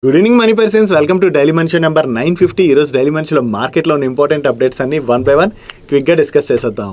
Good evening money persons, welcome to daily money show number 950. ఈరోజు daily money షోలో మార్కెట్లో ఉన్న ఇంపార్టెంట్ అప్డేట్స్ అన్ని వన్ బై వన్ క్విక్గా డిస్కస్ చేసేద్దాం.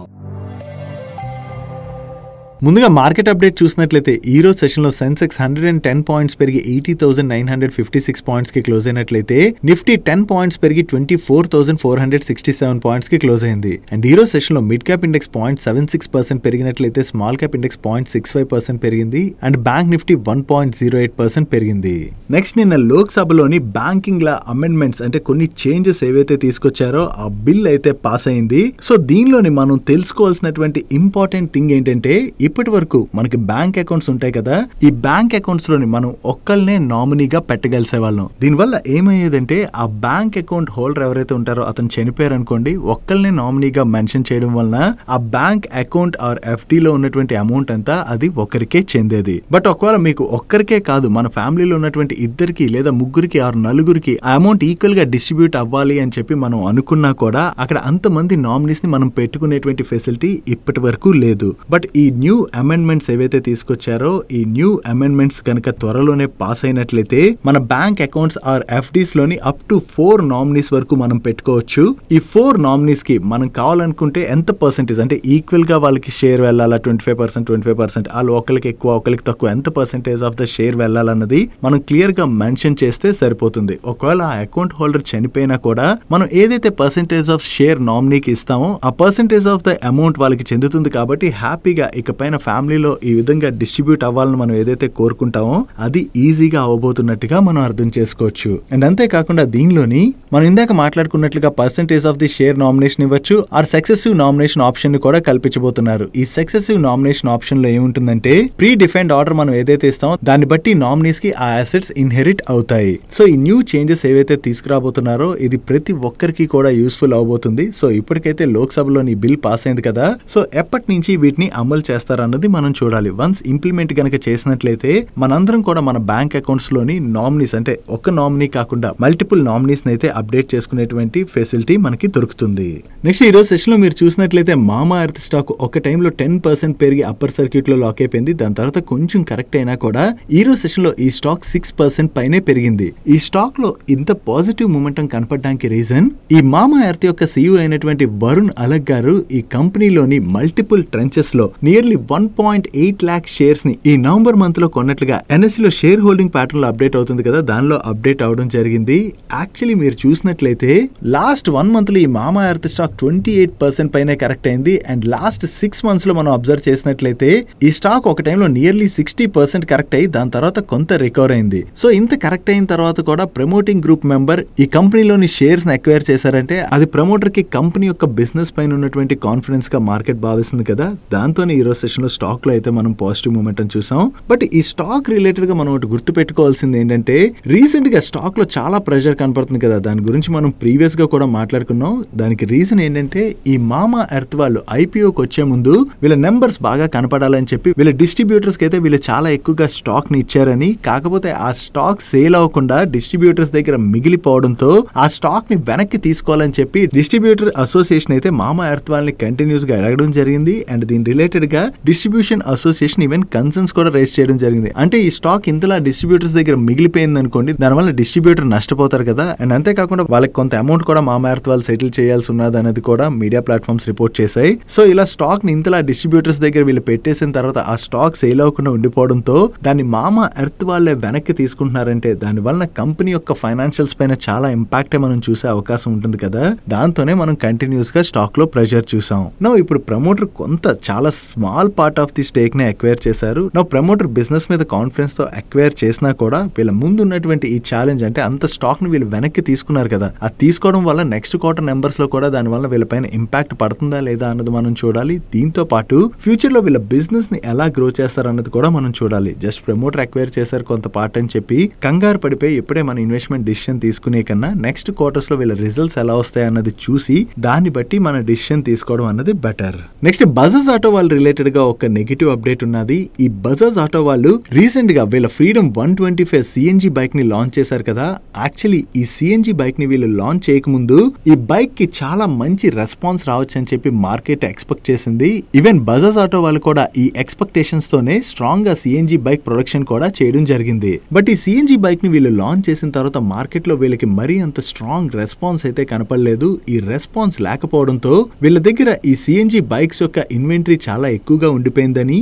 ముందుగా మార్కెట్ అప్డేట్ చూసినట్లయితే ఈ రోజు సెషన్లో సెన్సెక్స్ 110 పాయింట్స్ పెరిగి 80,956 పాయింట్స్కి క్లోజ్ అయినట్లయితే నిఫ్టీ 10 పాయింట్స్ పెరిగి 24,467 పాయింట్స్కి క్లోజ్ అయింది. అండ్ ఈ రోజు సెషన్లో మిడ్ క్యాప్ ఇండెక్స్ 0.76% పెరిగినట్లయితే స్మాల్ క్యాప్ ఇండెక్స్ 0.65% పెరిగింది. అండ్ బ్యాంక్ నిఫ్టీ 1.08% పెరిగింది. నెక్స్ట్ నిన్న లోక్సభలోని బ్యాంకింగ్ లా అమెండ్మెంట్స్ అంటే కొన్ని చేంజెస్ ఏవైతే తీసుకొచ్చారో ఆ బిల్ అయితే పాస్ అయింది. సో దీనిలోని మనం తెలుసుకోవాల్సినటువంటి ఇంపార్టెంట్ థింగ్ ఏంటంటే ఇప్పటి వరకు మనకి బ్యాంక్ అకౌంట్స్ ఉంటాయి కదా, ఈ బ్యాంక్ అకౌంట్స్ లోని మనం ఒక్కళ్ళనే నామినీగా పెట్టగలిసే వాళ్ళం. దీనివల్ల ఏమయ్యేదంటే ఆ బ్యాంక్ అకౌంట్ హోల్డర్ ఎవరైతే ఉంటారో అతను చనిపోయారు అనుకోండి, ఒక్కళ్ళనే నామినీగా మెన్షన్ చేయడం వలన ఆ బ్యాంక్ అకౌంట్ ఆర్ ఎఫ్డి లో ఉన్నటువంటి అమౌంట్ అంతా అది ఒకరికే చెందేది. బట్ ఒకవేళ మీకు ఒక్కరికే కాదు, మన ఫ్యామిలీలో ఉన్నటువంటి ఇద్దరికి లేదా ముగ్గురికి ఆరు నలుగురికి ఆ అమౌంట్ ఈక్వల్ గా డిస్ట్రిబ్యూట్ అవ్వాలి అని చెప్పి మనం అనుకున్నా కూడా అక్కడ అంతమంది నామినీస్ ని మనం పెట్టుకునేటువంటి ఫెసిలిటీ ఇప్పటి వరకు లేదు. బట్ ఈ న్యూ అమెండ్మెంట్స్ ఏవైతే తీసుకొచ్చారో ఈ న్యూ అమెండ్మెంట్స్ కనుక త్వరలోనే పాస్ అయినట్లయితే మన బ్యాంక్ అకౌంట్స్ ఆర్ ఎఫ్డీస్ లోని అప్ టు 4 నామినీస్ వరకు మనం పెట్టుకోవచ్చు. ఈ 4 నామినీస్ కి మనం కావాలనుకుంటే ఎంత పర్సెంటేజ్ అంటే ఈక్వల్ గా వాళ్ళకి షేర్ వెళ్ళాలా, 25% వాళ్ళు ఒకరికి ఎక్కువ ఒకరికి తక్కువ ఎంత పర్సెంటేజ్ ఆఫ్ ద షేర్ వెళ్ళాలన్నది మనం క్లియర్ గా మెన్షన్ చేస్తే సరిపోతుంది. ఒకవేళ ఆ అకౌంట్ హోల్డర్ చనిపోయినా కూడా మనం ఏదైతే పర్సెంటేజ్ ఆఫ్ షేర్ నామినీకి ఇస్తామో ఆ పర్సెంటేజ్ ఆఫ్ ద అమౌంట్ వాళ్ళకి చెందుతుంది. కాబట్టి హ్యాపీగా ఇకపైన ఫ్యామిలీలో ఈ విధంగా డిస్ట్రిబ్యూట్ అవ్వాలని మనం ఏదైతే కోరుకుంటామో అది ఈజీగా అవబోతున్నట్టుగా మనం అర్థం చేసుకోవచ్చు. అండ్ అంతేకాకుండా దీనిలోని మనం ఇందాక మాట్లాడుకున్నట్లుగా percentage of the share nomination ఇవ్వచ్చు ఆర్ సక్సెసివ్ నామినేషన్ ఆప్షన్ ని కూడా కల్పించబోతున్నారు. ఈ సక్సెసివ్ నామినేషన్ ఆప్షన్ లో ఏముంటుందంటే ప్రీ డిఫైన్డ్ ఆర్డర్ మనం ఏదైతే ఇస్తామో దాన్ని బట్టి నామినీస్ కి ఆ అసెట్స్ ఇన్హెరిట్ అవుతాయి. సో ఈ న్యూ చేంజెస్ ఏవైతే తీసుకురాబోతున్నారో ఇది ప్రతి ఒక్కరికి కూడా యూస్ఫుల్ అవబోతుంది. సో ఇప్పటికైతే లోక్సభలోని బిల్ పాస్ అయింది కదా, సో ఎప్పటి నుంచి వీటిని అమలు చేస్తారన్నది మనం చూడాలి. వన్స్ ఇంప్లిమెంట్ కనుక చేసినట్లయితే మనందరం కూడా మన బ్యాంక్ అకౌంట్స్ లోని నామినీస్ అంటే ఒక నామినీ కాకుండా మల్టిపుల్ నామినీస్ అయితే అప్డేట్ చేసుకునేటువంటి ఫెసిలిటీ మనకి దొరుకుతుంది. నెక్స్ట్ ఈ రోజు సెషన్ లో మీరు చూసినట్లయితే మామా ఎర్త్ స్టాక్ ఒక టైంలో 10% పెరిగి అప్పర్ సర్క్యూట్ లో లాక్ అయిపోయింది. దాని తర్వాత కొంచెం కరెక్ట్ అయినా కూడా ఈ రోజు సెషన్ లో ఈ స్టాక్ 6% పైనే పెరిగింది. ఈ స్టాక్ లో ఇంత పాజిటివ్ మూమెంటం కనపడడానికి రీజన్ ఈ మామా ఎర్త్ యొక్క CEO అయినటువంటి వరుణ్ అలగ్ గారు ఈ కంపెనీలోని మల్టిపుల్ ట్రెంచెస్ లో నియర్లీ 1.8 lakh షేర్స్ ని ఈ నవంబర్ మంత్ లో కొన్నట్లుగా ఎన్ఎస్సి లో షేర్ హోల్డింగ్ ప్యాటర్న్ లో అప్డేట్ అవుతుంది కదా, దానిలో అప్డేట్ అవడం జరిగింది. యాక్చువల్లీ మీరు చూసినట్లయితే లాస్ట్ 1 month లో ఈ మామా ఎర్త్ స్టాక్ 28% పైనే కరెక్ట్ అయింది. అండ్ లాస్ట్ 6 months లో మనం అబ్జర్వ్ చేసినట్లయితే ఈ స్టాక్ ఒక టైంలో నియర్లీ 60% కరెక్ట్ అయ్యి దాని తర్వాత కొంత రికవర్ అయింది. సో ఇంత కరెక్ట్ అయిన తర్వాత కూడా ప్రమోటింగ్ గ్రూప్ మెంబర్ ఈ కంపెనీలోని షేర్స్ ని అక్వైర్ చేశారంటే అది ప్రమోటర్ కి కంపెనీ యొక్క బిజినెస్ పైన ఉన్నటువంటి కాన్ఫిడెన్స్ గా మార్కెట్ భావిస్తుంది కదా, దాంతోనే ఈ రోజు సెషన్ లో స్టాక్ లో అయితే మనం పాజిటివ్ మూమెంటం చూసాం. బట్ ఈ స్టాక్ రిలేటెడ్ గా మనం ఒకటి గుర్తు పెట్టుకోవాల్సింది ఏంటంటే రీసెంట్ గా స్టాక్ లో చాలా ప్రెషర్ కనపడుతుంది కదా, దాని గురించి మనం ప్రీవియస్ గా కూడా మాట్లాడుకున్నాం. దానికి రీజన్ ఏంటంటే ఈ మామా ఎర్త్ వాళ్ళు ఐపీఓకి వచ్చే ముందు వీళ్ళ నెంబర్స్ బాగా కనపడాలని చెప్పి వీళ్ళ డిస్ట్రిబ్యూటర్స్ కి అయితే వీళ్ళు చాలా ఎక్కువగా స్టాక్ ని ఇచ్చారని, కాకపోతే ఆ స్టాక్ సేల్ అవ్వకుండా డిస్ట్రిబ్యూటర్స్ దగ్గర మిగిలిపోవడంతో ఆ స్టాక్ ని వెనక్కి తీసుకోవాలని చెప్పి డిస్ట్రిబ్యూటర్ అసోసియేషన్ అయితే మామా ఎర్త్ వాళ్ళని కంటిన్యూస్ గా అడగడం జరిగింది. అండ్ దీని రిలేటెడ్ గా డిస్ట్రిబ్యూషన్ అసోసియేషన్ ఈవెన్ కన్సర్న్స్ కూడా రైజ్ చేయడం జరిగింది. అంటే ఈ స్టాక్ ఇంతలా డిస్ట్రిబ్యూటర్స్ దగ్గర మిగిలిపోయింది అనుకోండి, దానివల్ల డిస్ట్రిబ్యూటర్ నష్టపోతారు కదా. అండ్ అంతేకాకుండా వాళ్ళకి కొంత అమౌంట్ కూడా మామా ఎర్త్ వాళ్ళు సెటిల్ చేయాల్సి ఉన్నది అనేది కూడా మీడియా ప్లాట్ఫామ్స్ రిపోర్ట్ చేశాయి. సో ఇలా స్టాక్ ని ఇంతలా డిస్ట్రిబ్యూటర్స్ దగ్గర వీళ్ళు పెట్టేసిన తర్వాత ఆ స్టాక్ సేల్ అవ్వకుండా ఉండిపోవడంతో దాన్ని మామా ఎర్త్ వాళ్ళే వెనక్కి తీసుకుంటున్నారంటే దాని వలన కంపెనీ యొక్క ఫైనాన్షియల్స్ పైన చాలా ఇంపాక్ట్ మనం చూసే అవకాశం ఉంటుంది కదా, దాంతోనే మనం కంటిన్యూస్ గా స్టాక్ లో ప్రెషర్ చూసాం. నో ఇప్పుడు ప్రమోటర్ కొంత చాలా small part of the stake ని అక్వైర్ చేశారు. నో ప్రమోటర్ బిజినెస్ మీద కాన్ఫిడెన్స్ తో అక్వైర్ చేసినా కూడా వీళ్ళ ముందు ఉన్నటువంటి ఈ ఛాలెంజ్ అంటే అంత స్టాక్ ని వీళ్ళు వెనక్కి తీసుకున్నారు కదా, అది తీసుకోవడం వల్ల నెక్స్ట్ క్వార్టర్ నెంబర్స్ లో కూడా దాని వల్ల వీళ్ళపైన ఇంపాక్ట్ పడుతుందా లేదా అన్నది మనం చూడాలి. దీంతో పాటు ఫ్యూచర్ లో వీళ్ళ బిజినెస్ ని ఎలా గ్రో చేస్తారు అన్నది కూడా మనం చూడాలి. జస్ట్ ప్రమోటర్ అక్వైర్ చేశారు కొంత పార్ట్ అని చెప్పి కంగారు పడిపోయి ఇప్పుడే మన ఇన్వెస్ట్మెంట్ డిసిషన్ తీసుకునే కన్నా నెక్స్ట్ క్వార్టర్స్ లో వీళ్ళ రిజల్ట్స్ ఎలా వస్తాయి అన్నది చూసి దాన్ని బట్టి మన డిసిషన్ తీసుకోవడం అన్నది బెటర్. నెక్స్ట్ బజాజ్ ఆటో వాళ్ళ రిలేటెడ్ గా ఒక నెగటివ్ అప్డేట్ ఉన్నది. ఈ బజాజ్ ఆటో వాళ్ళు రీసెంట్ గా వీళ్ళ ఫ్రీడమ్ 125 సిఎన్జి బైక్ ని లాంచ్ చేశారు కదా. యాక్చువల్లీ ఈ సిఎన్జి బైక్ ని వీళ్ళు లాంచ్ చేయకముందు ఈ బైక్ కి చాలా మంచి రెస్పాన్స్ రావచ్చు అని చెప్పి మార్కెట్ ఎక్స్పెక్ట్ చేసింది. ఈవెన్ బజాజ్ ఆటో వాళ్ళు కూడా ఈ ఎక్స్పెక్టేషన్స్ తోనే స్ట్రాంగ్ గా సిఎన్జి బైక్ ప్రొడక్షన్ కూడా చేయడం జరిగింది. బట్ ఈ సిఎన్జి బైక్ ని వీళ్ళు లాంచ్ చేసిన తర్వాత మార్కెట్ లో వీళ్ళకి మరీ అంత స్ట్రాంగ్ రెస్పాన్స్ అయితే కనపడలేదు. ఈ రెస్పాన్స్ లేకపోవడంతో వీళ్ళ దగ్గర ఈ సిఎన్జి బైక్స్ యొక్క ఇన్వెంటరీ చాలా ఎక్కువగా ఉండిపోయిందని,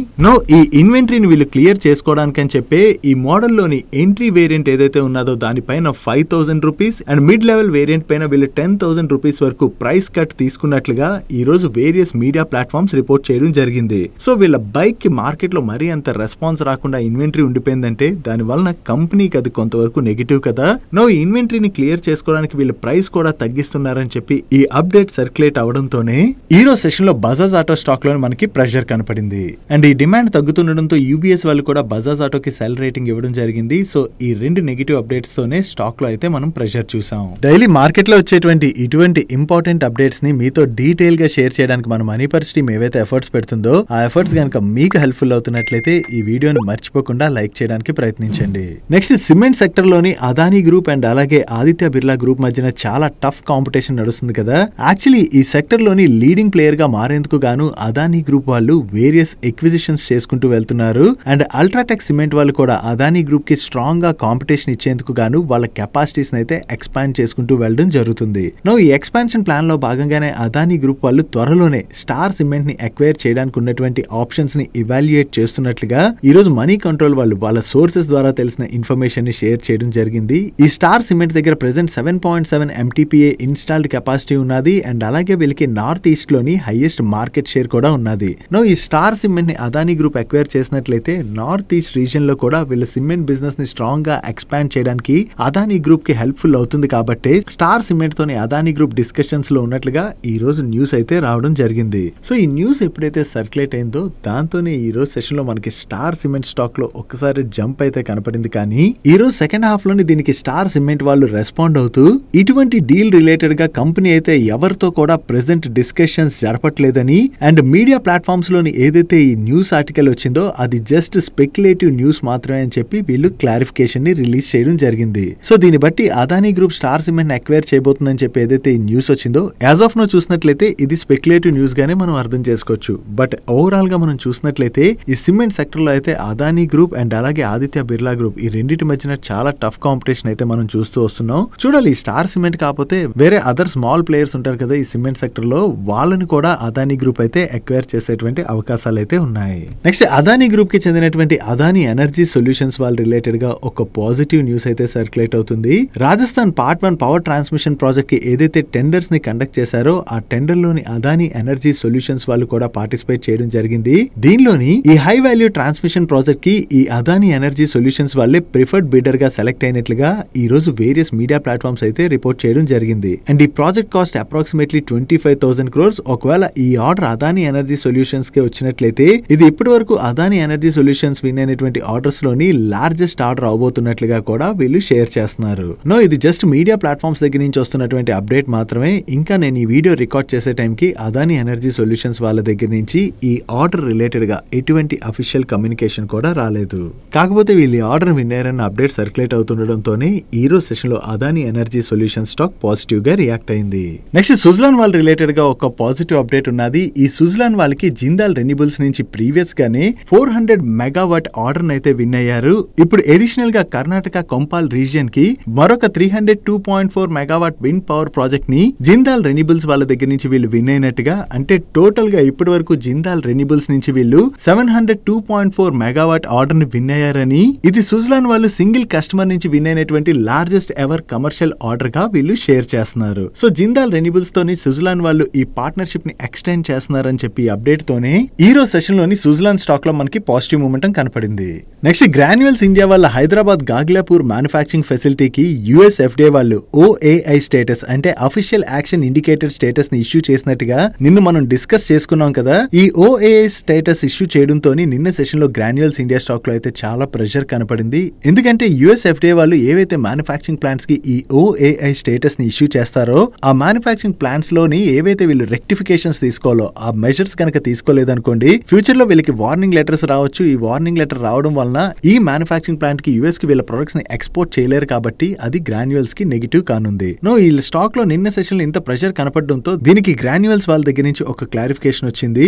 ఈ ఇన్వెంటరీని వీళ్ళు క్లియర్ చేసుకోవడానికి అని చెప్పి ఈ మోడల్ లోని ఎంట్రీ వేరియంట్ ఏదైతే ఉన్నదో దానిపైన 5,000 rupees and mid level variant పైన వీళ్ళు 10,000 రూపీస్ వరకు ప్రైస్ కట్ తీసుకున్నట్లుగా ఈ రోజు వేరియస్ మీడియా ప్లాట్ఫామ్స్ రిపోర్ట్ చేయడం జరిగింది. సో వీళ్ళ బైక్ కి మార్కెట్ లో మరీ అంత రెస్పాన్స్ రాకుండా ఇన్వెంటరీ ఉండిపోయిందంటే దాని వలన కంపెనీకి అది కొంతవరకు నెగిటివ్ కదా. ఈ ఇన్వెంటరీని క్లియర్ చేసుకోవడానికి వీళ్ళు ప్రైస్ కూడా తగ్గిస్తున్నారని చెప్పి ఈ అప్డేట్ సర్క్యులేట్ అవడంతోనే ఈ రోజు సెషన్ లో బజాజ్ ఆటో స్టాక్ లో మనకి ప్రెషర్ కనపడింది. అండ్ ఈ డిమాండ్ తగ్గుతుండడంతో యూబీఎస్ వాళ్ళు కూడా బజాజ్ ఆటోకి సెల్ రేటింగ్ ఇవ్వడం జరిగింది. సో ఈ రెండు నెగిటివ్ అప్డేట్స్ తోనే స్టాక్ లో అయితే మనం ప్రెషర్ చూసాం. డైలీ మార్కెట్ లో వచ్చేటువంటి ఇటువంటి ఇంపార్టెంట్ అప్డేట్స్ ని మీతో డీటెయిల్ గా షేర్ చేయడానికి మన మనీ పర్స్ టీమ్ ఏవైతే ఎఫర్ట్స్ పెడుతుందో ఆ ఎఫర్ట్స్ గనక మీకు హెల్ప్ఫుల్ అవుతున్నట్లయితే ఈ వీడియోని మర్చిపోకుండా లైక్ చేయడానికి ప్రయత్నించండి. నెక్స్ట్ సిమెంట్ సెక్టర్ లోని అదానీ గ్రూప్ అండ్ అలాగే ఆదిత్య బిర్లా గ్రూప్ మధ్యన చాలా టఫ్ కాంపిటీషన్ నడుస్తుంది కదా. యాక్చువల్లీ ఈ సెక్టర్ లోని లీడింగ్ ప్లేయర్ గా మారేందుకు గాను అదానీ గ్రూప్ వాళ్ళు వేరియస్ ఎక్విజిషన్స్ చేసుకుంటూ వెళ్తున్నారు. అండ్ అల్ట్రాటెక్ సిమెంట్ వాళ్ళు కూడా అదానీ గ్రూప్ కి స్ట్రాంగ్ గా కాంపిటీషన్ ఇచ్చేందుకు గాను వాళ్ళ కెపాసిటీస్ అయితే ఎక్స్పాండ్ చేసుకుంటూ వెళ్ళడం జరుగుతుంది. ఈ ఎక్స్పాన్షన్ ప్లాన్ లో భాగంగానే అదానీ గ్రూప్ వాళ్ళు త్వరలోనే స్టార్ సిమెంట్ ని అక్వైర్ చేయడానికి ఉన్నటువంటి ఆప్షన్స్ ని ఇవాల్యుయేట్ చేస్తున్నట్లుగా ఈ రోజు మనీ కంట్రోల్ వాళ్ళు వాళ్ళ సోర్సెస్ ద్వారా తెలిసిన ఇన్ఫర్మేషన్ ని షేర్ చేయడం జరిగింది. ఈ స్టార్ సిమెంట్ దగ్గర ప్రెసెంట్ 7.7 MTPA ఇన్స్టాల్డ్ కెపాసిటీ ఉన్నది. అండ్ అలాగే వీళ్ళకి నార్త్ ఈస్ట్ లోని హైయెస్ట్ మార్కెట్ షేర్ కూడా ఉన్నది. ఈ స్టార్ సిమెంట్ ని అదానీ గ్రూప్ అక్వైర్ చేసినట్లయితే నార్త్ ఈస్ట్ రీజియన్ లో కూడా వీళ్ళ సిమెంట్ బిజినెస్ ని స్ట్రాంగ్ గా ఎక్స్పాండ్ చేయడానికి అదానీ గ్రూప్ కి హెల్ప్ఫుల్ అవుతుంది. కాబట్టి స్టార్ సిమెంట్ తోని అదానీ గ్రూప్ డిస్కషన్స్ లో ఉన్నట్లుగా ఈ రోజు న్యూస్ అయితే రావడం జరిగింది. సో ఈ న్యూస్ ఎప్పుడైతే సర్క్యులేట్ అయిందో దాంతోనే ఈ రోజు సెషన్ లో మనకి స్టార్ సిమెంట్ స్టాక్ లో ఒక్కసారి జంప్ అయితే కనపడింది. కానీ ఈ రోజు సెకండ్ హాఫ్ లోని దీనికి స్టార్ సిమెంట్ వాళ్ళు రెస్పాండ్ అవుతూ ఇటువంటి డీల్ రిలేటెడ్ గా కంపెనీ అయితే ఎవరితో కూడా ప్రెసెంట్ డిస్కషన్స్ జరపట్లేదని అండ్ మీడియా ప్లాట్ఫామ్స్ లోని ఏదైతే ఈ న్యూస్ ఆర్టికల్ వచ్చిందో అది జస్ట్ స్పెక్యులేటివ్ న్యూస్ మాత్రమే అని చెప్పి వీళ్ళు క్లారిఫికేషన్ ని రిలీజ్ చేయడం జరిగింది. సో దీన్ని బట్టి అదానీ గ్రూప్ స్టార్ సిమెంట్ ని అక్వైర్ చేయబోతుందని చెప్పి ఏదైతే ఈ న్యూస్ వచ్చిందో యాజ్ ఆఫ్ నో చూసినట్లయితే ఇది స్పెక్యులేటివ్ న్యూస్ గానే మనం అర్థం చేసుకోవచ్చు. బట్ ఓవరాల్ గా మనం చూసినట్లయితే ఈ సిమెంట్ సెక్టర్ లో అయితే అదానీ గ్రూప్ అండ్ అలాగే ఆదిత్య బిర్లా గ్రూప్ ఈ రెండింటి మధ్యన చాలా టఫ్ కాంపిటీషన్ అయితే మనం చూస్తూ వస్తున్నాం. చూడాలి ఈ స్టార్ సిమెంట్ కాకపోతే వేరే అదర్ స్మాల్ ప్లేయర్స్ ఉంటారు కదా ఈ సిమెంట్ సెక్టర్ లో, వాళ్ళని కూడా అదానీ గ్రూప్ అయితే అక్వైర్ చేసేటువంటి అవకాశాలు అయితే ఉన్నాయి. నెక్స్ట్ అదానీ గ్రూప్ కి చెందినటువంటి అదానీ ఎనర్జీ సొల్యూషన్స్ వాళ్ళ రిలేటెడ్ గా ఒక పాజిటివ్ న్యూస్ అయితే సర్క్యులేట్ అవుతుంది. Rajasthan part 1 power transmission project కి ఏదైతే టెండర్స్ ని కండక్ట్ చేశారో ఆ టెండర్ లోని అదానీ ఎనర్జీ సొల్యూషన్స్ వాళ్ళు కూడా పార్టిసిపేట్ చేయడం జరిగింది. దీనిలోని ఈ హై వాల్యూ ట్రాన్స్మిషన్ ప్రాజెక్ట్ కి ఈ అదానీ ఎనర్జీ సొల్యూషన్స్ వాళ్ళే ప్రిఫర్డ్ బిడర్ గా సెలెక్ట్ అయినట్లుగా ఈ రోజు వేరియస్ మీడియా ప్లాట్ఫామ్స్ అయితే రిపోర్ట్ చేయడం జరిగింది. అండ్ ఈ ప్రాజెక్ట్ కాస్ట్ అప్రాక్సిమేట్లీ 25,000 crores. ఒకవేళ ఈ ఆర్డర్ అదానీ ఎనర్జీ సొల్యూషన్స్ కి వచ్చినట్లయితే ఇది ఇప్పటి వరకు అదానీ ఎనర్జీ సొల్యూషన్స్ విన్ అయినటువంటి ఆర్డర్స్ లోని లార్జెస్ట్ ఆర్డర్ అవబోతున్నట్లుగా కూడా వీళ్ళు షేర్ చేస్తున్నారు. ఇది జస్ట్ మీడియా ప్లాట్ఫామ్స్ దగ్గర నుంచి వస్తున్నటువంటి అప్డేట్ మాత్రమే. ఇంకా నేను ఈ వీడియో రికార్డ్ చేసే టైంకి అదానీ ఎనర్జీ సొల్యూషన్స్ వాళ్ళ దగ్గర నుంచి ఈ ఆర్డర్ రిలేటెడ్ గా ఎటువంటి అఫీషియల్ కమ్యూనికేషన్ కూడా రాలేదు. కాకపోతే వీళ్ళు ఆర్డర్ విన్నారన్న అప్డేట్ సర్క్యులేట్ అవుతుండడంతోనే ఈ రోజు సెషన్ లో Adani energy solution stock positive గా రియాక్ట్ అయింది. నెక్స్ట్ సుజ్లాన్ వాళ్ళ రిలేటెడ్ గా ఒక పాజిటివ్ అప్డేట్ ఉన్నది. ఈ సుజ్లాన్ వాళ్ళకి జిందాల్ రెన్యూబుల్స్ నుంచి ప్రీవియస్ గానే 400 మెగావాట్ ఆర్డర్ అయితే విన్ అయ్యారు. ఇప్పుడు ఎడిషనల్ గా కర్ణాటక కొంపాల్ రీజియన్ కి మరొక 302.4 మెగావాట్ విండ్ పవర్ ప్రాజెక్ట్ ని జిందాల్ రెన్యూబుల్స్ వాళ్ళ దగ్గర నుంచి వీళ్ళు విన్ అయినట్టుగా, అంటే టోటల్ గా ఇప్పటి వరకు జిందాల్ రెన్యూబుల్స్ నుంచి వీళ్ళు 702.4 మెగావాట్ ఆర్డర్ ని విన్ అయ్యారని, ఇది సుజ్లాన్ వాళ్ళు సింగిల్ కస్టమర్ నుంచి విన్ అయినటువంటి లార్జెస్ట్ ఎవర్ కమర్షియల్ ఆర్డర్ గా వీళ్ళు షేర్ చేస్తున్నారు. సో జిందాల్ రెన్యూబుల్స్ తోని సుజ్లాన్ వాళ్ళు ఈ పార్ట్నర్షిప్ ని ఎక్స్టెండ్ చేస్తున్నారని చెప్పి అప్డేట్ తోనే ఈ రోజు సెషన్ లోని సుజ్లాన్ స్టాక్ లో మనకి పాజిటివ్ మూమెంటం కనపడింది. నెక్స్ట్ గ్రాన్యువల్స్ ఇండియా వాళ్ళ హైదరాబాద్ గాగ్లాపూర్ మ్యానుఫ్యాక్చరింగ్ ఫెసిలిటీకి యుఎస్ ఎఫ్డిఏ వాళ్ళు ఓఏఐ స్టేటస్ అంటే అఫీషియల్ యాక్షన్ ఇండికేటెడ్ స్టేటస్ ని ఇష్యూ చేసినట్టుగా నిన్న మనం డిస్కస్ చేసుకున్నాం కదా. ఈ ఓఏఐ స్టేటస్ ఇష్యూ చేయడంతో నిన్న సెషన్ లో గ్రాన్యువల్స్ ఇండియా స్టాక్ లో అయితే చాలా ప్రెషర్ కనపడింది. ఎందుకంటే యుఎస్ ఎఫ్డిఏ వాళ్ళు ఏవైతే మ్యానుఫ్యాక్చరింగ్ ప్లాంట్స్ కి ఈ ఓఏఐ స్టేటస్ ని ఇష్యూ చేస్తారో ఆ మ్యానుఫ్యాక్చరింగ్ ప్లాంట్స్ లోని ఏవైతే వీళ్ళు రెక్టిఫికేషన్స్ తీసుకోవాలో ఆ మెజర్స్ కనుక తీసుకోలేదనుకో అనుకోండి, ఫ్యూచర్ లో వీళ్ళకి వార్నింగ్ లెటర్స్ రావచ్చు. ఈ వార్నింగ్ లెటర్ రావడం వలన ఈ మ్యానుఫ్యాక్చరింగ్ ప్లాంట్ కి యుఎస్ కి వీళ్ళ ప్రొడక్ట్స్ ని ఎక్స్పోర్ట్ చేయలేరు కాబట్టి అది గ్రాన్యువల్స్ కి నెగిటివ్ కానుంది. ఈ స్టాక్ లో నిన్న సెషన్ లో ఇంత ప్రెషర్ కనపడడంతో దీనికి గ్రాన్యువల్స్ వాళ్ళ దగ్గర నుంచి ఒక క్లారిఫికేషన్ వచ్చింది.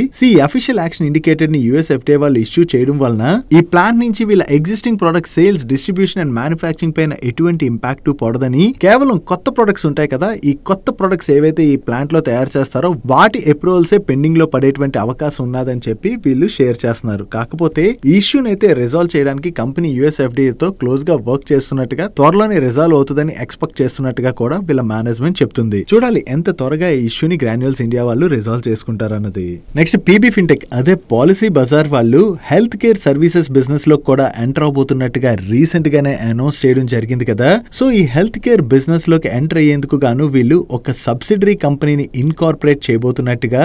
అఫీషియల్ యాక్షన్ ఇండికేటర్ ని యుఎస్ ఎఫ్డిఏ వాళ్ళు ఇష్యూ చేయడం వలన ఈ ప్లాంట్ నుంచి వీళ్ళ existing product sales, distribution and manufacturing పైన ఎటువంటి ఇంపాక్ట్ పడదని, కేవలం కొత్త ప్రొడక్ట్స్ ఉంటాయి కదా, ఈ కొత్త ప్రొడక్ట్స్ ఏవైతే ఈ ప్లాంట్ లో తయారు చేస్తారో వాటి అప్రూవల్స్ పెండింగ్ లో పడేటువంటి అవకాశం ఉన్నదని చెప్పి వీళ్ళు షేర్ చేస్తున్నారు. కాకపోతే ఈ ఇష్యూని అయితే రిజాల్వ్ చేయడానికి కంపెనీ యుఎస్ ఎఫ్డిఏ తో క్లోజ్ గా వర్క్ చేస్తున్నట్టుగా, త్వరలోనే రిజాల్వ్ అవుతుందని ఎక్స్పెక్ట్ చేస్తున్నట్టుగా కూడా వీళ్ళ మేనేజ్మెంట్ చెప్తుంది. చూడాలి ఎంత త్వరగా ఈ ఇష్యూని గ్రాన్యువల్స్ ఇండియా వాళ్ళు రిజాల్వ్ చేసుకుంటారన్నది. నెక్స్ట్ పీబీ ఫిన్టెక్, అదే పాలసీ బజార్ వాళ్ళు హెల్త్ కేర్ సర్వీసెస్ బిజినెస్ లో కూడా ఎంటర్ అవబోతున్నట్టుగా రీసెంట్ గానే అనౌన్స్ చేయడం జరిగింది కదా. ఈ హెల్త్ కేర్ బిజినెస్ లోకి ఎంటర్ అయ్యేందుకు గాను వీళ్ళు ఒక సబ్సిడరీ కంపెనీని ఇన్కార్పొరేట్ చేయబోతున్నట్టుగా.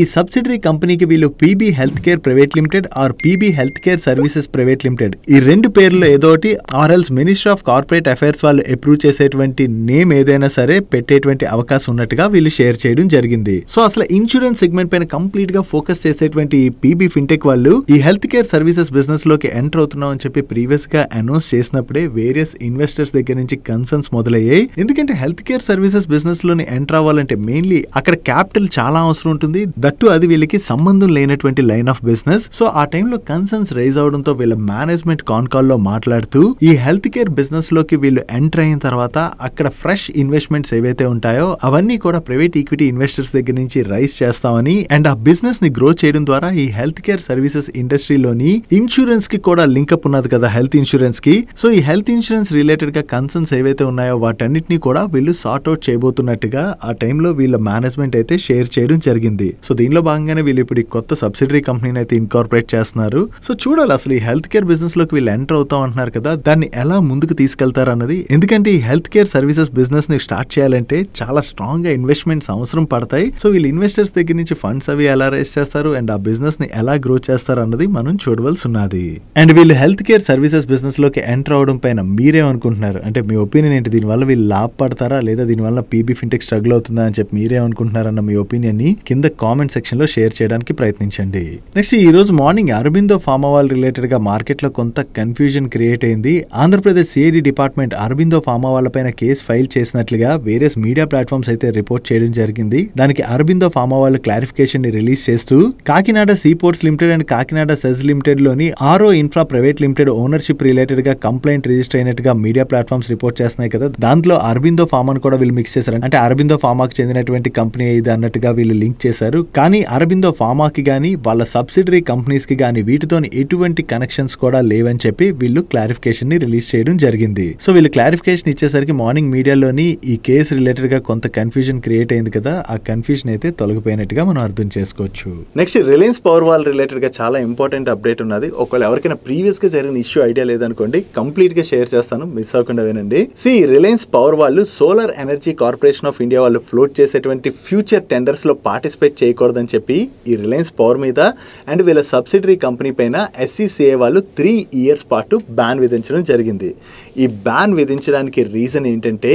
ఈ సబ్సిడరీ కంపెనీకి వీళ్ళు PB health care private limited or PB health care services private limited, ఈ రెండు పేర్లు ఏదోటి ఆర్ఎల్స్ మినిస్ట్రీ ఆఫ్ కార్పొరేట్ అఫైర్స్ వాళ్ళు అప్రూవ్ చేసేటువంటి నేమ్ ఏదైనా సరే పెట్టేటువంటి అవకాశం ఉన్నట్టుగా వీళ్ళు షేర్ చేయడం జరిగింది. అసలు ఇన్సూరెన్స్ సెగ్మెంట్ పైన కంప్లీట్ గా ఫోకస్ చేసేటువంటి పీబీ ఫిన్టెక్ వాళ్ళు ఈ హెల్త్ కేర్ సర్వీసెస్ బిజినెస్ లోకి ఎంటర్ అవుతున్నాం అని చెప్పి ప్రీవియస్ గా అనౌన్స్ చేసినప్పుడే వేరియస్ ఇన్వెస్టర్స్ దగ్గర నుంచి కన్సర్న్స్ మొదలయ్యాయి. ఎందుకంటే హెల్త్ కేర్ సర్వీసెస్ బిజినెస్ లోని ఎంటర్ అవ్వాలంటే మెయిన్లీ అక్కడ క్యాపిటల్ చాలా అవసరం ఉంటుంది. దట్టు అది వీళ్ళకి సంబంధం లేనటువంటి లైన్ ఆఫ్ బిజినెస్. ఆ టైంలో కన్సర్న్స్ రైజ్ అవడంతో వీళ్ళ మేనేజ్మెంట్ కాన్ కాల్ లో మాట్లాడుతూ ఈ హెల్త్ కేర్ బిజినెస్ లోకి వీళ్ళు ఎంటర్ అయిన తర్వాత అక్కడ ఫ్రెష్ ఇన్వెస్ట్మెంట్స్ ఏవైతే ఉంటాయో అవన్నీ కూడా ప్రైవేట్ ఈక్విటీ ఇన్వెస్టర్స్ దగ్గర నుంచి రైజ్ చేస్తామని, అండ్ ఆ బిజినెస్ ని గ్రో చేయడం ద్వారా ఈ హెల్త్ కేర్ సర్వీసెస్ ఇండస్ట్రీలోని ఇన్సూరెన్స్ కి కూడా లింకప్ ఉన్నది కదా, హెల్త్ ఇన్సూరెన్స్ కి. ఈ హెల్త్ ఇన్సూరెన్స్ రిలేటెడ్ గా కన్సర్న్స్ ఏవైతే ఉన్నాయో వాటన్నిటిని కూడా వీళ్ళు సార్ట్ అవుట్ చేయబోతున్నట్టుగా ఆ టైంలో వీళ్ళ మేనేజ్మెంట్ అయితే షేర్ చేయడం జరిగింది. దీనిలో భాగంగానే వీళ్ళు ఇప్పుడు ఈ కొత్త సబ్సిడరీ కంపెనీని అయితే ఇన్కార్పొరేట్ చేస్తున్నారు. చూడాలి అసలు ఈ హెల్త్ కేర్ బిజినెస్ లోకి వీళ్ళు ఎంటర్ అవుతాం అంటున్నారు కదా, దాన్ని ఎలా ముందుకు తీసుకెళ్తారు అన్నది. ఎందుకంటే ఈ హెల్త్ కేర్ సర్వీసెస్ బిజినెస్ ని స్టార్ట్ చేయాలంటే చాలా స్ట్రాంగ్ గా ఇన్వెస్ట్మెంట్స్ అవసరం పడతాయి. వీళ్ళు ఇన్వెస్టర్స్ దగ్గర నుంచి ఫండ్స్ అవి ఎలా రైజ్ చేస్తారు అండ్ ఆ బిజినెస్ ని ఎలా గ్రో చేస్తారు అన్నది మనం చూడవలసి ఉన్నది. అండ్ వీళ్ళు హెల్త్ కేర్ సర్వీసెస్ బిజినెస్ లోకి ఎంటర్ అవడం పైన మీరేమనుకుంటున్నారు? అంటే మీ ఒపీనియన్ ఏంటి? దీనివల్ల వీళ్ళు లాభపడతారా లేదా దీనివల్ల పీబీ ఫిన్టెక్ స్ట్రగుల్ అవుతుందా అని చెప్పి మీరేమనుకుంటున్నారన్న మీ ఒపీనియన్ ని కింద కామెంట్ సెక్షన్ లో షేర్ చేయడానికి ప్రయత్నించండి. నెక్స్ట్ ఈ రోజు మార్నింగ్ అరబిందో ఫార్మా వాళ్ళ రిలేటెడ్ గా మార్కెట్ లో కొంత కన్ఫ్యూజన్ క్రియేట్ అయింది. Andhra Pradesh CID department Aurobindo pharma వాళ్ళ పైన కేసు ఫైల్ చేసినట్లుగా వేరియస్ మీడియా ప్లాట్ఫామ్స్ అయితే రిపోర్ట్ చేయడం జరిగింది. దానికి అరబిందో ఫార్మా వాళ్ళు క్లారిఫికేషన్ ని రిలీజ్ చేస్తూ Kakinada seaports limited and Kakinada SEZ limited లోని ఆరో infra private limited ownership related గా కంప్లైంట్ రిజిస్టర్ అయినట్టుగా మీడియా ప్లాట్ఫామ్స్ రిపోర్ట్ చేస్తున్నాయి కదా. దాంట్లో అరబిందో ఫార్మాను కూడా వీళ్ళు మిక్స్ చేశారు. అంటే అరబిందో ఫార్మాకి చెందినటువంటి కంపెనీ ఇది అన్నట్టుగా వీళ్ళు లింక్ చేశారు. కానీ అరబిందో ఫార్మాకి గానీ వాళ్ళ సబ్సిడరీ కంపెనీస్ కి గానీ వీటితో ఎటువంటి కనెక్షన్స్ కూడా లేవని చెప్పి వీళ్ళు క్లారిఫికేషన్ ని రిలీజ్ చేయడం జరిగింది. వీళ్ళు క్లారిఫికేషన్ ఇచ్చేసరికి మార్నింగ్ మీడియాలోని ఈ కేసు రిలేటెడ్ గా కొంత కన్ఫ్యూజన్ క్రియేట్ అయింది కదా, ఆ కన్ఫ్యూజన్ అయితే తొలగిపోయినట్టుగా మనం అర్థం చేసుకోవచ్చు. నెక్స్ట్ రిలయన్స్ పవర్ వాళ్ళ రిలేటెడ్ గా చాలా ఇంపార్టెంట్ అప్డేట్ ఉన్నది. ఒకవేళ ఎవరికైనా ప్రీవియస్ గా జరిగిన ఇష్యూ ఐడియా లేదనుకోండి, కంప్లీట్ గా షేర్ చేస్తాను, మిస్ అవ్వకుండా వినండి. రిలయన్స్ పవర్ వాళ్ళు solar energy corporation of India వాళ్ళు ఫ్లోట్ చేసేటువంటి ఫ్యూచర్ టెండర్స్ లో పార్టిసిపేట్ చేయకూడదని చెప్పి ఈ రిలయన్స్ పవర్ మీద అండ్ వీళ్ళ సబ్సిడరీ కంపెనీ పైన ఎస్సీసీఏ వాళ్ళు 3 years పాటు బ్యాన్ విధించడం జరిగింది. ఈ బ్యాన్ విధించడానికి రీజన్ ఏంటంటే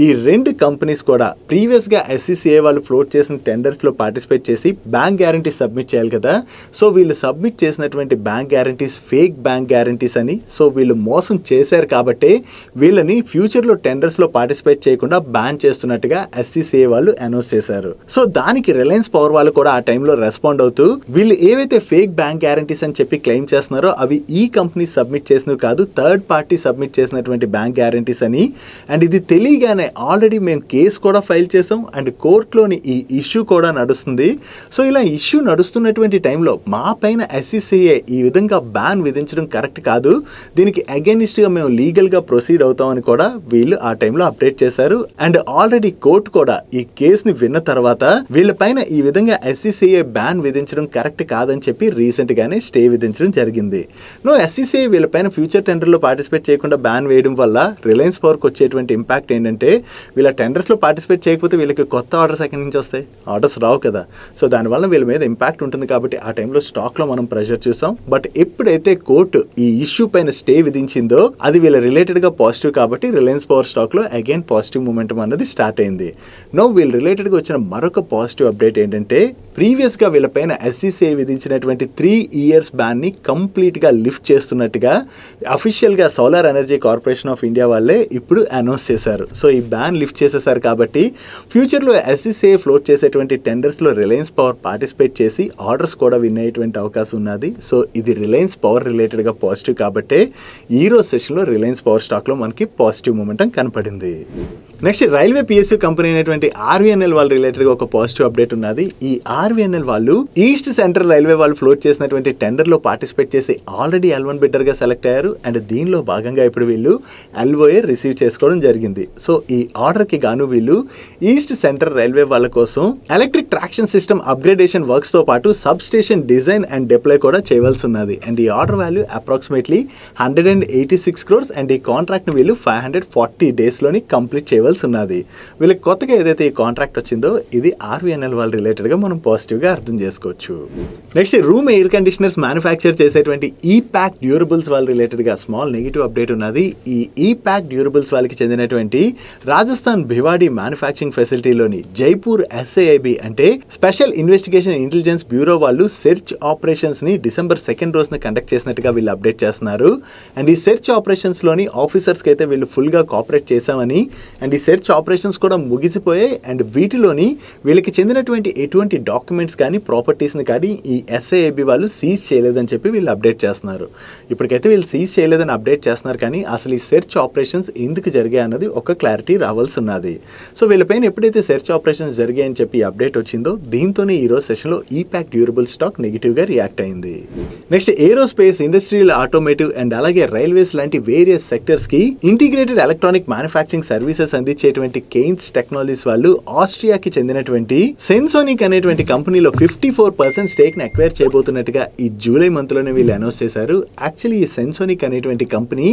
ఈ రెండు కంపెనీస్ కూడా ప్రీవియస్ గా ఎస్సీసీఏ వాళ్ళు ఫ్లోట్ చేసిన టెండర్స్ లో పార్టిసిపేట్ చేసి బ్యాంక్ గ్యారంటీ సబ్మిట్ చేయాలి కదా. వీళ్ళు సబ్మిట్ చేసినటువంటి bank guarantees fake bank guarantees అని, వీళ్ళు మోసం చేశారు కాబట్టి వీళ్ళని ఫ్యూచర్ లో టెండర్స్ లో పార్టిసిపేట్ చేయకుండా బ్యాన్ చేస్తున్నట్టుగా ఎస్సీసీఏ వాళ్ళు అనౌన్స్ చేశారు. దానికి రిలయన్స్ పవర్ వాళ్ళు కూడా ఆ టైంలో రెస్పాండ్ అవుతూ వీళ్ళు ఏవైతే ఫేక్ బ్యాంక్ గ్యారంటీస్ అని చెప్పి క్లెయిమ్ చేస్తున్నారో అవి ఈ కంపెనీ సబ్మిట్ చేసినవి కాదు, థర్డ్ పార్టీ సబ్మిట్ చేసినటువంటి బ్యాంక్ గ్యారంటీస్ అని. అండ్ ఇది తెలియగానే ఆల్రెడీ మేము కేసు కూడా ఫైల్ చేసాం అండ్ కోర్టులోని ఈ ఇష్యూ కూడా నడుస్తుంది. ఇలా ఇష్యూ నడుస్తున్నటువంటి టైంలో మా పైన ఎస్సీసీఏ ఈ విధంగా బ్యాన్ విధించడం కరెక్ట్ కాదు, దీనికి అగైనిస్ట్ గా మేము లీగల్ గా ప్రొసీడ్ అవుతామని కూడా వీళ్ళు ఆ టైంలో అప్డేట్ చేశారు. అండ్ ఆల్రెడీ కోర్టు కూడా ఈ కేసుని విన్న తర్వాత వీళ్ళ పైన ఈ విధంగా ఎస్సీసీఏ బ్యాన్ విధించడం కరెక్ట్ కాదని చెప్పి రీసెంట్ గానే స్టే విధించడం జరిగింది. ఎస్సీసీఏ వీళ్ళపైన ఫ్యూచర్ టెండర్ లో పార్టిసిపేట్ చేయకుండా బ్యాన్ వేయడం వల్ల రిలయన్స్ పవర్ కి వచ్చేటువంటి ఇంపాక్ట్ ఏంటంటే వీళ్ళ టెండర్స్ లో పార్టిసిపేట్ చేయకపోతే వీళ్ళకి కొత్త ఆర్డర్స్ ఎక్కడి నుంచి వస్తాయి, ఆర్డర్స్ రావు కదా. దానివల్ల వీళ్ళ మీద ఇంపాక్ట్ ఉంటుంది కాబట్టి ఆ టైంలో స్టాక్ లో మనం ప్రెషర్ చూసాం. బట్ ఎప్పుడైతే కోర్టు ఈ ఇష్యూ పైన స్టే విధించిందో అది వీళ్ళ రిలేటెడ్ గా పాజిటివ్ కాబట్టి రిలయన్స్ పవర్ స్టాక్ లో అగైన్ పాజిటివ్ మూమెంటం అన్నది స్టార్ట్ అయింది. వీళ్ళ రిలేటెడ్ గా వచ్చిన మరొక పాజిటివ్ అప్డేట్ ఏంటంటే ప్రీవియస్ గా వీళ్ళపైన SCCI విధించినటువంటి 3 years బ్యాన్ ని కంప్లీట్ గా లిఫ్ట్ చేస్తున్నట్టుగా అఫీషియల్ గా solar energy corporation of India వాళ్ళే ఇప్పుడు అనౌన్స్ చేశారు. సో ఈ బ్యాన్ లిఫ్ట్ చేసేసారు కాబట్టి ఫ్యూచర్ లో SCCI ఫ్లోట్ చేసేటువంటి టెండర్స్ లో రిలయన్స్ పవర్ పార్టిసిపేట్ చేసి ఆర్డర్స్ కూడా విన్ అయ్యేటువంటి అవకాశం ఉన్నది. సో ఇది రిలయన్స్ పవర్ రిలేటెడ్ గా పాజిటివ్ కాబట్టి ఈ రోజు సెషన్ లో రిలయన్స్ పవర్ స్టాక్ లో మనకి పాజిటివ్ మూమెంటం కనపడింది. నెక్స్ట్ రైల్వే PSU కంపెనీ అయినటువంటి RVNL వాళ్ళ రిలేటెడ్ గా ఒక పాజిటివ్ అప్డేట్ ఉన్నది. ఈ RVNL వాళ్ళు ఈస్ట్ సెంట్రల్ రైల్వే వాళ్ళు ఫ్లోట్ చేసినటువంటి టెండర్ లో పార్టిసిపేట్ చేసి ఆల్రెడీ L1 బిడ్డర్ గా సెలెక్ట్ అయ్యారు. అండ్ దీనిలో భాగంగా ఇప్పుడు వీళ్ళు LOA రిసీవ్ చేసుకోవడం జరిగింది. సో ఈ ఆర్డర్ కి గాను వీళ్ళు ఈస్ట్ సెంట్రల్ రైల్వే వాళ్ళ కోసం electric traction system upgradation works తో పాటు sub station design and deploy కూడా చేయవలసి ఉన్నది. అండ్ ఈ order value approximately 186 crores and ఈ కాంట్రాక్ట్ ను వీళ్ళు 540 days లోని కంప్లీట్ చేయవలసి ఉన్నది. వీళ్ళకి కొత్తగా ఏదైతే ఈ కాంట్రాక్ట్ వచ్చిందో ఇది RVNL వాళ్ళ రిలేటెడ్ గా మనం పాజిటివ్ గా అర్థం చేసుకోవచ్చు. Next room air conditioners manufacture చేసేటువంటి ఈపాక్ డ్యూరబుల్స్ వాళ్ళ రిలేటెడ్ గా స్మాల్ నెగిటివ్ అప్డేట్ ఉన్నది. ఈ ఈపాక్ డ్యూరబుల్స్ వాళ్ళకి చెందినటువంటి రాజస్థాన్ భివాడి మ్యానుఫ్యాక్చరింగ్ ఫెసిలిటీలోని జైపూర్ SAIB అంటే స్పెషల్ ఇన్వెస్టిగేషన్ ఇంటెలిజెన్స్ బ్యూరో వాళ్ళు సెర్చ్ ఆపరేషన్స్ ని December 2nd రోజున కండక్ట్ చేసినట్టుగా వీళ్ళు అప్డేట్ చేస్తున్నారు. అండ్ ఈ సెర్చ్ ఆపరేషన్స్ లోని ఆఫీసర్స్ కి అయితే వీళ్ళు ఫుల్ గా కోఆపరేట్ చేశామని అండ్ ఈ సెర్చ్ ఆపరేషన్స్ కూడా ముగిసిపోయాయి. అండ్ వీటిలోని వీళ్ళకి చెందినటువంటి ఎటువంటి డాక్యుమెంట్స్ కానీ ప్రాపర్టీస్ ని కానీ ఈ SAIB వాళ్ళు సీజ్ చేయలేదని చెప్పి వీళ్ళు అప్డేట్ చేస్తున్నారు. ఇప్పటికైతే వీళ్ళు సీజ్ చేయలేదని అప్డేట్ చేస్తున్నారు కానీ అసలు ఈ సెర్చ్ ఆపరేషన్స్ ఎందుకు జరిగాయి అన్నది ఒక క్లారిటీ రావాల్సి ఉన్నది. సో వీళ్ళపైన ఎప్పుడైతే సెర్చ్ ఆపరేషన్స్ జరిగాయని చెప్పి అప్డేట్ వచ్చిందో దీంతోనే ఈ రోజు సెషన్ లో ఈపాక్ డ్యూరబుల్ స్టాక్ నెగిటివ్ గా రియాక్ట్ అయింది. Next aerospace, industrial, automotive and అలాగే రైల్వేస్ లాంటి వేరియస్ సెక్టర్స్ కి ఇంటిగ్రేటెడ్ ఎలక్ట్రానిక్ మ్యానుఫ్యాక్చరింగ్ సర్వీసెస్ అందించేటువంటి కెయిన్స్ టెక్నాలజీస్ వాళ్ళు ఆస్ట్రియాకి చెందినటువంటి సెన్సోనిక్ అనేటువంటి కంపెనీలో 54% స్టేక్ ని అక్వైర్ చేయబోతున్నట్టుగా ఈ జూలై మంత్ లోనే వీళ్ళు అనౌన్స్ చేశారు. యాక్చువల్లీ ఈ సెన్సోనిక్ అనేటువంటి కంపెనీ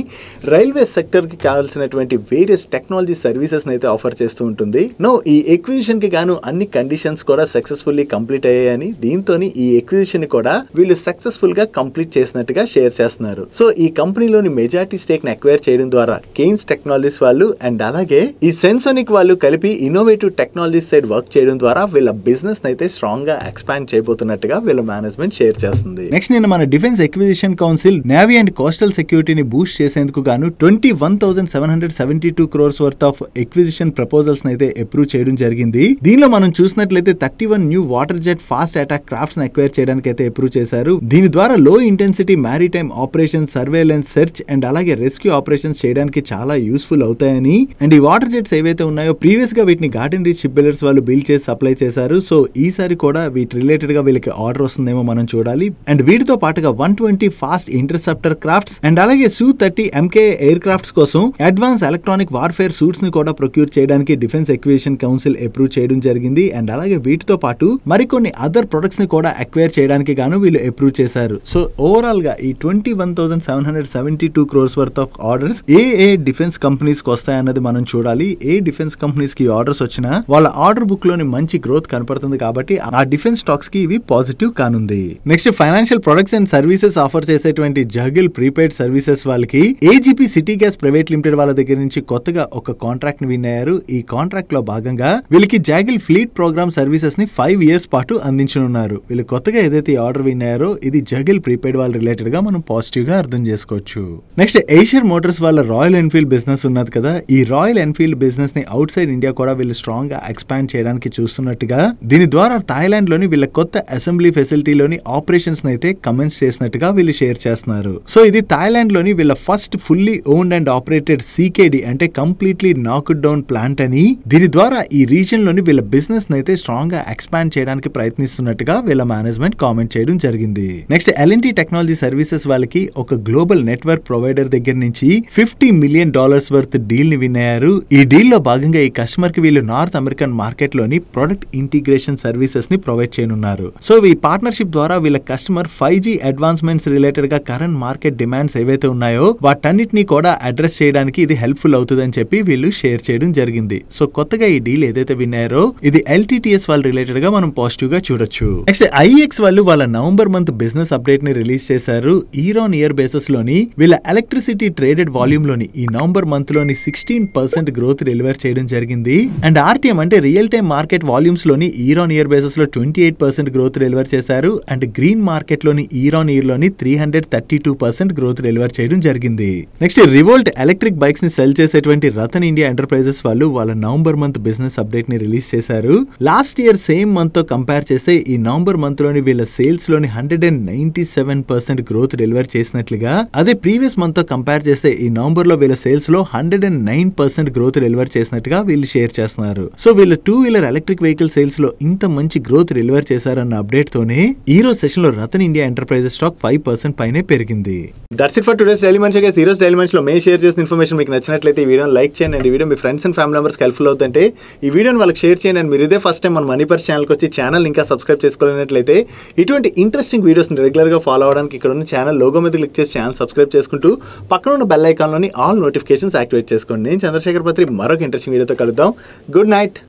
రైల్వే సెక్టర్ కి కావాల్సినటువంటి వేరియస్ టెక్నాలజీ సర్వీసెస్ అయితే ఆఫర్ చేస్తూ ఉంటుంది. నో ఈ ఎక్విజిషన్ కి గాను అన్ని కండిషన్స్ కూడా సక్సెస్ఫుల్లీ కంప్లీట్ అయ్యాయని దీంతో ఈ ఎక్విజిషన్ కూడా వీళ్ళు సక్సెస్ఫుల్ గా కంప్లీట్ చేసినట్టుగా షేర్ చేస్తున్నారు. సో ఈ కంపెనీలోని మెజారిటీ స్టేక్ ని అక్వైర్ చేయడం ద్వారా కెయిన్స్ టెక్నాలజీస్ వాళ్ళు అండ్ అలాగే ఈ సెన్సోనిక్ వాళ్ళు కలిపి ఇన్నోవేటివ్ టెక్నాలజీస్ సైడ్ వర్క్ చేయడం ద్వారా వీళ్ళ బిజినెస్ అయితే స్ట్రాంగ్ గా ఎక్స్పాండ్ చేయబోతున్నట్టుగా వీళ్ళ మేనేజ్మెంట్ షేర్ చేస్తుంది. నెక్స్ట్ నేను మన defence acquisition council navy and coastal సెక్యూరిటీని బూస్ట్ చేసేందుకు గాను 21,772 crores worth of acquisition proposals అయితే అప్రూవ్ చేయడం జరిగింది. దీనిలో మనం చూసినట్లయితే 31 new water jet fast attack crafts ని అక్వైర్ చేయడానికి అయితే అప్రూవ్ చేశారు. దీని ద్వారా లో intensity maritime operation, surveillance, search and అలాగే రెస్క్యూ ఆపరేషన్స్ చేయడానికి చాలా యూస్ఫుల్ అవుతాయని అండ్ ఈ వాటర్ జెట్స్ ఏవైతే ఉన్నాయో ప్రీవియస్ గా వీటిని గార్డెన్ రీచ్ షిప్ బిల్డర్స్ వాళ్ళు బిల్డ్ చేసి సప్లై చేశారు. సో ఈసారి కూడా వీటి రిలేటెడ్ గా వీళ్ళకి ఆర్డర్ వస్తుందేమో మనం చూడాలి. అండ్ వీటితో పాటుగా 120 ఫాస్ట్ ఇంటర్సెప్టర్ క్రాఫ్ట్స్ అండ్ అలాగే Su-30 MK ఎయిర్ క్రాఫ్ట్స్ కోసం అడ్వాన్స్ ఎలక్ట్రానిక్ వార్ఫేర్ సూట్స్ ని కూడా ప్రొక్యూర్ చేయడానికి డిఫెన్స్ ఎక్విజిషన్ కౌన్సిల్ అప్రూవ్ చేయడం జరిగింది. అండ్ అలాగే వీటితో పాటు మరికొన్ని అదర్ ప్రొడక్ట్స్ ని కూడా అక్వైర్ చేయడానికి గాను వీళ్ళు అప్రూవ్ చేశారు. సో ఓవరాల్ గా ఈ 21,772 crores worth of orders A defence companies కి వస్తాయన్నది మనం చూడాలి. ఏ డిఫెన్స్ కంపెనీస్ కి ఆర్డర్స్ వచ్చినా వాళ్ళ ఆర్డర్ బుక్ లోని మంచి గ్రోత్ కనపడుతుంది కాబట్టి ఆ డిఫెన్స్ స్టాక్స్ కి ఇవి పాజిటివ్ కానుంది. Next financial products and services offer చేసేటువంటి జగిల్ ప్రీపెయిడ్ సర్వీసెస్ వాళ్ళకి AGP city gas private limited వాళ్ళ దగ్గర నుంచి కొత్తగా ఒక కాంట్రాక్ట్ ని విన్ అయ్యారు. ఈ కాంట్రాక్ట్ లో భాగంగా వీళ్ళకి జాగిల్ ఫ్లీట్ ప్రోగ్రామ్ సర్వీసెస్ ని 5 years పాటు అందించనున్నారు. వీళ్ళు కొత్తగా ఏదైతే ఆర్డర్ విన్ అయ్యారో ఇది జగిల్ ప్రీపెయిడ్ వాళ్ళ రిలేటెడ్ గా మనం పాజిటివ్ గా అర్థం చేసుకోవచ్చు. నెక్స్ట్ ఏషియర్ మోటార్స్ వాళ్ళ రాయల్ ఎన్ఫీల్డ్ బిజినెస్ ఉన్నది కదా, ఈ రాయల్ ఎన్ఫీల్డ్ బిజినెస్ ని అవుట్ సైడ్ ఇండియా కూడా వీళ్ళు స్ట్రాంగ్ గా ఎక్స్పాండ్ చేయడానికి చూస్తున్నట్టుగా దీని ద్వారా థాయిలాండ్ లోని వీళ్ళ కొత్త అసెంబ్లీ ఫెసిలిటీలోని ఆపరేషన్స్ అయితే కమెన్స్ చేసినట్టుగా వీళ్ళు షేర్ చేస్తున్నారు. సో ఇది థాయిలాండ్ లోని వీళ్ళ first fully owned and operated CKD అంటే కంప్లీట్లీ నాక్డ్ డౌన్ ప్లాంట్ అని, దీని ద్వారా ఈ రీజన్ లోని వీళ్ళ బిజినెస్ అయితే స్ట్రాంగ్ గా ఎక్స్పాండ్ చేయడానికి ప్రయత్నిస్తున్నట్టుగా వీళ్ళ మేనేజ్మెంట్ కామెంట్ చేయడం జరిగింది. నెక్స్ట్ L&T టెక్నాలజీ సర్వీసెస్ వాళ్ళకి ఒక గ్లోబల్ నెట్వర్క్ ప్రొవైడర్ దగ్గర నుంచి $50 million వర్త్ డీల్ ని విన్ అయ్యారు. ఈ డీల్ లో భాగంగా ఈ కస్టమర్ కి వీళ్ళు నార్త్ అమెరికన్ మార్కెట్ లోని ప్రొడక్ట్ ఇంటిగ్రేషన్ సర్వీసెస్ ని ప్రొవైడ్ చేయనున్నారు. సో ఈ పార్ట్నర్షిప్ ద్వారా వీళ్ళ కస్టమర్ 5G అడ్వాన్స్మెంట్స్ రిలేటెడ్ గా కరెంట్ మార్కెట్ డిమాండ్స్ ఏవైతే ఉన్నాయో వాటన్నిటిని కూడా అడ్రస్ చేయడానికి ఇది హెల్ప్ఫుల్ అవుతుందని చెప్పి వీళ్ళు షేర్ చేయడం జరిగింది. సో కొత్తగా ఈ డీల్ ఏదైతే విన్ అయ్యారో ఇది LTTS వాళ్ళ రిలేటెడ్ గా మనం పాజిటివ్ గా చూడొచ్చు. నెక్స్ట్ IEX వాళ్ళు వాళ్ళ నవంబర్ మంత్ బిజినెస్ అప్డేట్ ని రిలీజ్ చేశారు. ఇయర్ ఆన్ ఇయర్ బేసిస్ లోని వీళ్ళ ఎలక్ట్రిసిటీ ట్రేడెడ్ వాల్యూమ్ లోని ఈ నవంబర్ మంత్ లోని 16% గ్రోత్ డెలివర్ చేయడం జరిగింది. అండ్ ఆర్టీఎం అంటే రియల్ టైమ్ మార్కెట్ వాల్యూమ్స్ లోని ఇయర్ ఆన్ ఇయర్ బేసిస్ లో 28% గ్రోత్ డెలివర్ చేశారు. అండ్ గ్రీన్ మార్కెట్ లోని ఇయర్ ఆన్ ఇయర్ లోని 332% గ్రోత్ డెలివర్ చేయడం జరిగింది. నెక్స్ట్ రివోల్ట్ ఎలక్ట్రిక్ బైక్స్ ని సెల్ చేసేటువంటి రతన్ ఇండియా ఎంటర్ప్రైజెస్ వాళ్ళు వాళ్ళ నవంబర్ మంత్ బిజినెస్ అప్డేట్ ని రిలీజ్ చేశారు. లాస్ట్ ఇయర్ సేమ్ మంత్ తో కంపేర్ చేస్తే ఈ నవంబర్ మంత్ లోని వీళ్ళ సేల్స్ లోని 197% గ్రోత్ డెలివర్ చేసినట్లుగా, అదే ప్రీవియస్ మంత్ తో కంపేర్ చేస్తే ఈ నవంబర్ లో వీళ్ళ సేల్స్ లో 109% గ్రోత్ డెలివర్ చేసినట్టుగా వీళ్ళు షేర్ చేస్తున్నారు. సో వీళ్ళ 2-వీలర్ ఎలక్ట్రిక్ వెహికల్ సేల్స్ లో ఇంత మంచి గ్రోత్ డెలివర్ చేశారన్న అప్డేట్ తోనే ఈ రోజు సెషన్ లో రతన్ ఇండియా ఎంటర్ప్రైజెస్ స్టాక్ 5% పైనే పెరిగింది. That's it for today's daily munch. ఈ రోజు డైలీ మంచ్ లో మే షేర్ చేసిన ఇన్ఫర్మేషన్ మీకు నచ్చినట్లయితే ఈ వీడియోని లైక్ చేయండి. అండ్ ఈ video me friends and family members helpful అవుతుంటే ఈ వీడియోని వాళ్ళకి షేర్ చేయండి. అండ్ మీరు ఇదే ఫస్ట్ టైం మన మనీ పర్స్ ఛానల్కి వచ్చి ఛానల్ ఇంకా సబ్స్క్రైబ్ చేసుకోలేనట్లయితే ఇటువంటి ఇంట్రెస్టింగ్ వీడియోస్ రెగ్యులర్ గా ఫాలో అవడానికి ఇక్కడ ఉన్న ఛానల్ లోగో మీద క్లిక్ చేసి ఛానల్ సబ్స్క్రైబ్ చేసుకుంటూ పక్కన ఉన్న బెల్ ఐకాన్ లోని ఆల్ నోటిఫికేషన్స్ యాక్టివేట్ చేసుకోండి. నేను చంద్రశేఖర్ పత్రి మరొక ఇంట్రెస్టింగ్ వీడియోతో కలుద్దాం. Good night.